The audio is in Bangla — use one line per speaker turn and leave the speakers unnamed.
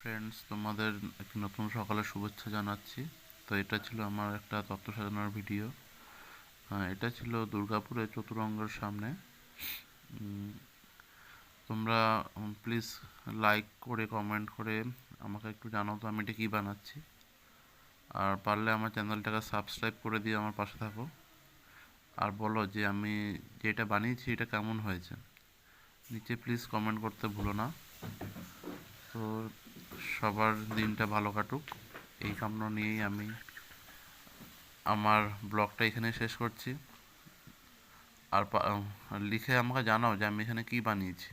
ফ্রেন্ডস, তোমাদের একটি নতুন সকালের শুভেচ্ছা জানাচ্ছি। তো এটা ছিল আমার একটা তত্ত্ব সাজানোর ভিডিও। এটা ছিল দুর্গাপুরে চতুরঙ্গের সামনে। তোমরা প্লিজ লাইক করে কমেন্ট করে আমাকে একটু জানাও তো আমি এটা কী বানাচ্ছি। আর পারলে আমার চ্যানেলটাকে সাবস্ক্রাইব করে দিয়ে আমার পাশে থাকো। আর বলো যে আমি যেটা বানিয়েছি এটা কেমন হয়েছে, নিচে প্লিজ কমেন্ট করতে ভুলো না। তো সবার দিনটা ভালো কাটুক, এই কামনা নিয়েই আমি আমার ব্লগটা এখানে শেষ করছি। আর লিখে আমাকে জানাও যে আমি এখানে কী বানিয়েছি।